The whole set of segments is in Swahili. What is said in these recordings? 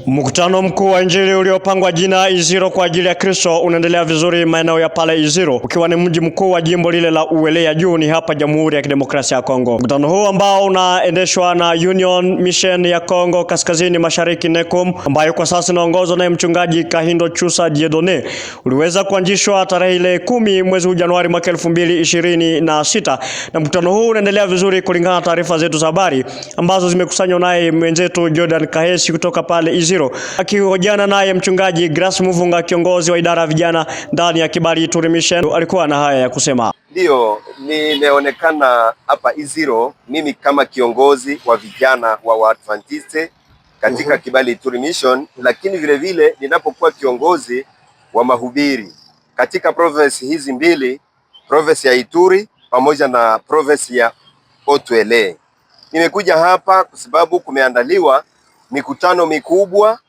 Mkutano mkuu wa Injili uliopangwa jina Iziro kwa ajili ya Kristo unaendelea vizuri maeneo ya pale Iziro, ukiwa ni mji mkuu wa jimbo lile la Uwelea Juu ni hapa Jamhuri ya Kidemokrasia ya Kongo. Mkutano huu ambao unaendeshwa na Union Mission ya Kongo Kaskazini Mashariki NECOM, ambayo kwa sasa inaongozwa na mchungaji Kahindo Chusa Dieudonné, uliweza kuanzishwa tarehe ile 10 mwezi wa Januari mwaka 2026, na mkutano huu unaendelea vizuri kulingana na taarifa zetu za habari ambazo zimekusanywa naye mwenzetu Jordan Kahesi kutoka pale Iziro. Akihojiana naye mchungaji Grace Muvunga, kiongozi wa idara ya vijana ndani ya Kibali Ituri Mission, alikuwa na haya ya kusema. Ndio, nimeonekana hapa Iziro mimi kama kiongozi wa vijana wa Waadventiste katika Kibali Ituri Mission, lakini vile vile ninapokuwa kiongozi wa mahubiri katika province hizi mbili, province ya Ituri pamoja na province ya Haut-Uele. Nimekuja hapa kwa sababu kumeandaliwa mikutano mikubwa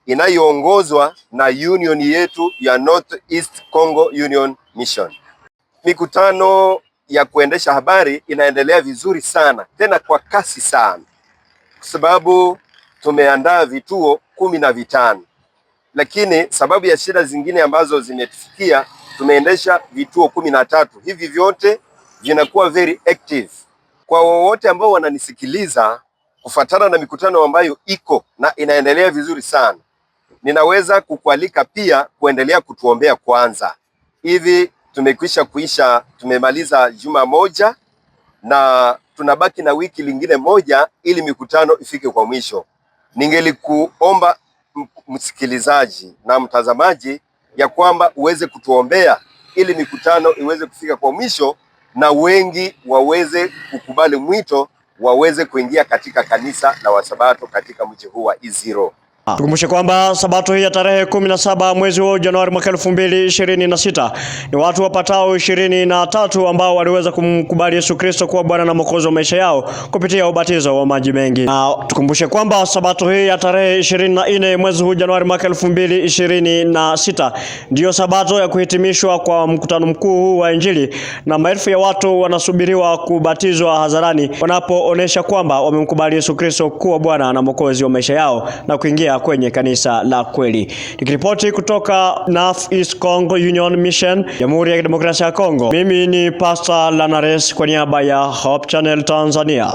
inayoongozwa na union yetu ya North East Congo Union Mission. Mikutano ya kuendesha habari inaendelea vizuri sana, tena kwa kasi sana, kwa sababu tumeandaa vituo 15, lakini sababu ya shida zingine ambazo zimetufikia tumeendesha vituo 13. Hivi vyote vinakuwa very active. Kwa wowote ambao wananisikiliza, kufuatana na mikutano ambayo iko na inaendelea vizuri sana, ninaweza kukualika pia kuendelea kutuombea kwanza. Hivi tumemaliza juma moja na tunabaki na wiki lingine moja ili mikutano ifike kwa mwisho. Ningelikuomba msikilizaji na mtazamaji ya kwamba uweze kutuombea ili mikutano iweze kufika kwa mwisho na wengi waweze kukubali mwito, waweze kuingia katika kanisa la Wasabato katika mji huu wa Iziro. Tukumbushe kwamba Sabato hii ya tarehe 17 mwezi wa Januari mwaka 2026 ni watu wapatao 23 ambao waliweza kumkubali Yesu Kristo kuwa Bwana na Mwokozi wa maisha yao kupitia ubatizo wa maji mengi. Na tukumbushe kwamba Sabato hii ya tarehe 24 mwezi wa Januari mwaka 2026 ndio Sabato ya kuhitimishwa kwa mkutano mkuu huu wa Injili, na maelfu ya watu wanasubiriwa kubatizwa hadharani wanapoonesha kwamba wamemkubali Yesu Kristo kuwa Bwana na Mwokozi wa maisha yao na kuingia kwenye kanisa la kweli. Nikiripoti kutoka North East Congo Union Mission, Jamhuri ya Kidemokrasia ya Kongo, mimi ni Pastor Lanares kwa niaba ya Hope Channel Tanzania.